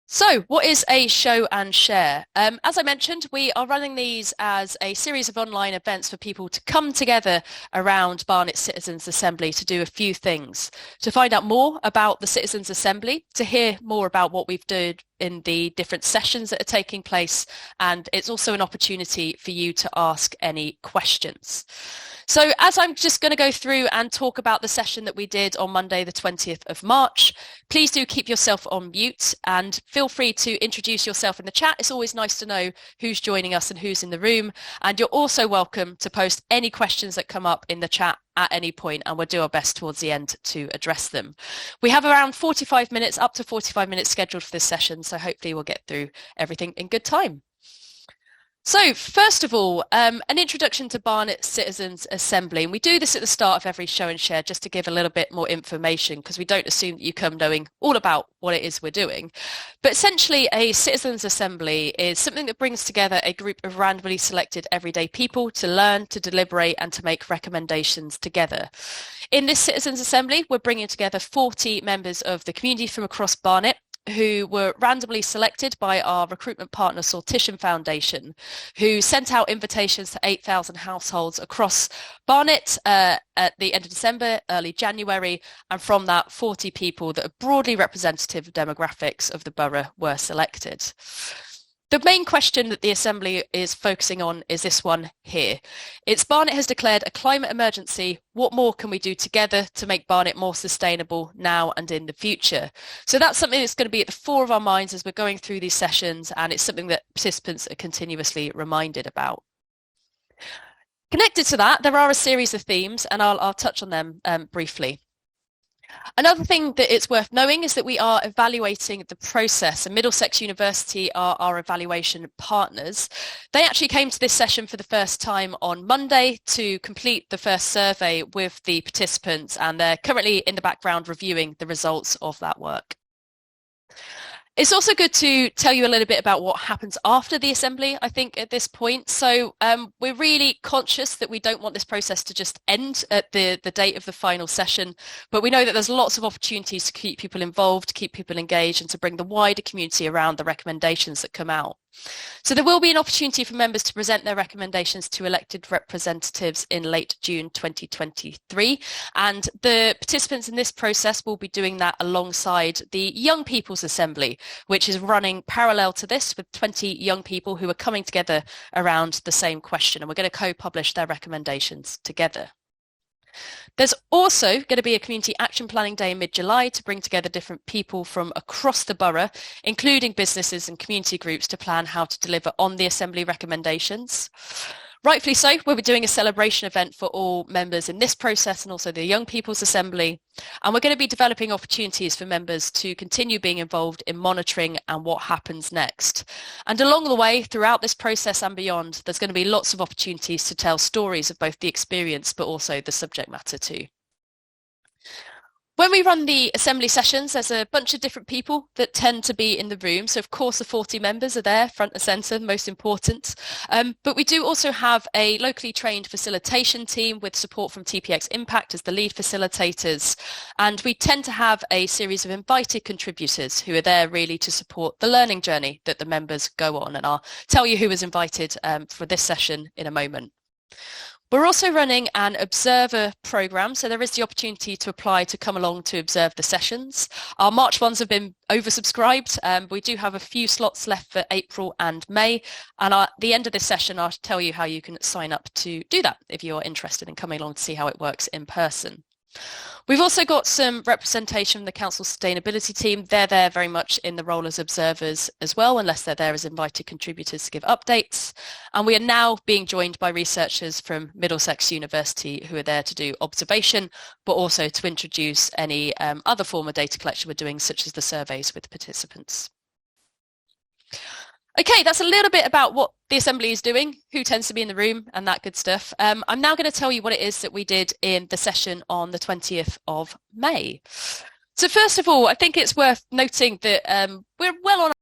So, what is a show and share? As I mentioned, we are running these as a series of online events for people to come together around Barnet Citizens Assembly to do a few things. To find out more about the Citizens Assembly, to hear more about what we've done in the different sessions that are taking place, and it's also an opportunity for you to ask any questions. So as I'm just going to go through and talk about the session that we did on Monday, the 20th of March, please do keep yourself on mute and feel free to introduce yourself in the chat. It's always nice to know who's joining us and who's in the room. And you're also welcome to post any questions that come up in the chat at any point, and we'll do our best towards the end to address them. We have around 45 minutes, up to 45 minutes scheduled for this session, so hopefully we'll get through everything in good time. So first of all, an introduction to Barnet Citizens Assembly. And we do this at the start of every show and share just to give a little bit more information because we don't assume that you come knowing all about what it is we're doing. But essentially a Citizens Assembly is something that brings together a group of randomly selected everyday people to learn, to deliberate and to make recommendations together. In this Citizens Assembly, we're bringing together 40 members of the community from across Barnet, who were randomly selected by our recruitment partner Sortition Foundation, who sent out invitations to 8,000 households across Barnet at the end of December, early January, and from that 40 people that are broadly representative of demographics of the borough were selected. The main question that the Assembly is focusing on is this one here. It's Barnet has declared a climate emergency. What more can we do together to make Barnet more sustainable now and in the future? So that's something that's going to be at the fore of our minds as we're going through these sessions, and it's something that participants are continuously reminded about. Connected to that, there are a series of themes, and I'll touch on them briefly. Another thing that it's worth knowing is that we are evaluating the process, and Middlesex University are our evaluation partners. They actually came to this session for the first time on Monday to complete the first survey with the participants, and they're currently in the background reviewing the results of that work. It's also good to tell you a little bit about what happens after the Assembly, I think, at this point. So we're really conscious that we don't want this process to just end at the date of the final session, but we know that there's lots of opportunities to keep people involved, keep people engaged, and to bring the wider community around the recommendations that come out. So there will be an opportunity for members to present their recommendations to elected representatives in late June 2023, and the participants in this process will be doing that alongside the Young People's Assembly, which is running parallel to this with 20 young people who are coming together around the same question, and we're going to co-publish their recommendations together. There's also going to be a community action planning day in mid-July to bring together different people from across the borough, including businesses and community groups, to plan how to deliver on the Assembly recommendations. Rightfully so, we'll be doing a celebration event for all members in this process and also the Young People's Assembly. And we're going to be developing opportunities for members to continue being involved in monitoring and what happens next. And along the way, throughout this process and beyond, there's going to be lots of opportunities to tell stories of both the experience but also the subject matter too. When we run the Assembly sessions, there's a bunch of different people that tend to be in the room. So of course the 40 members are there, front and centre, most important. But we do also have a locally trained facilitation team with support from TPX Impact as the lead facilitators. And we tend to have a series of invited contributors who are there really to support the learning journey that the members go on. And I'll tell you who was invited for this session in a moment. We're also running an observer programme, so there is the opportunity to apply to come along to observe the sessions. Our March ones have been oversubscribed, but we do have a few slots left for April and May, and at the end of this session I'll tell you how you can sign up to do that if you're interested in coming along to see how it works in person. We've also got some representation from the Council Sustainability team. They're there very much in the role as observers as well, unless they're there as invited contributors to give updates. And we are now being joined by researchers from Middlesex University who are there to do observation, but also to introduce any other form of data collection we're doing, such as the surveys with participants. Okay, that's a little bit about what the Assembly is doing, who tends to be in the room and that good stuff. I'm now going to tell you what it is that we did in the session on the 20th of May. So first of all, I think it's worth noting that we're well on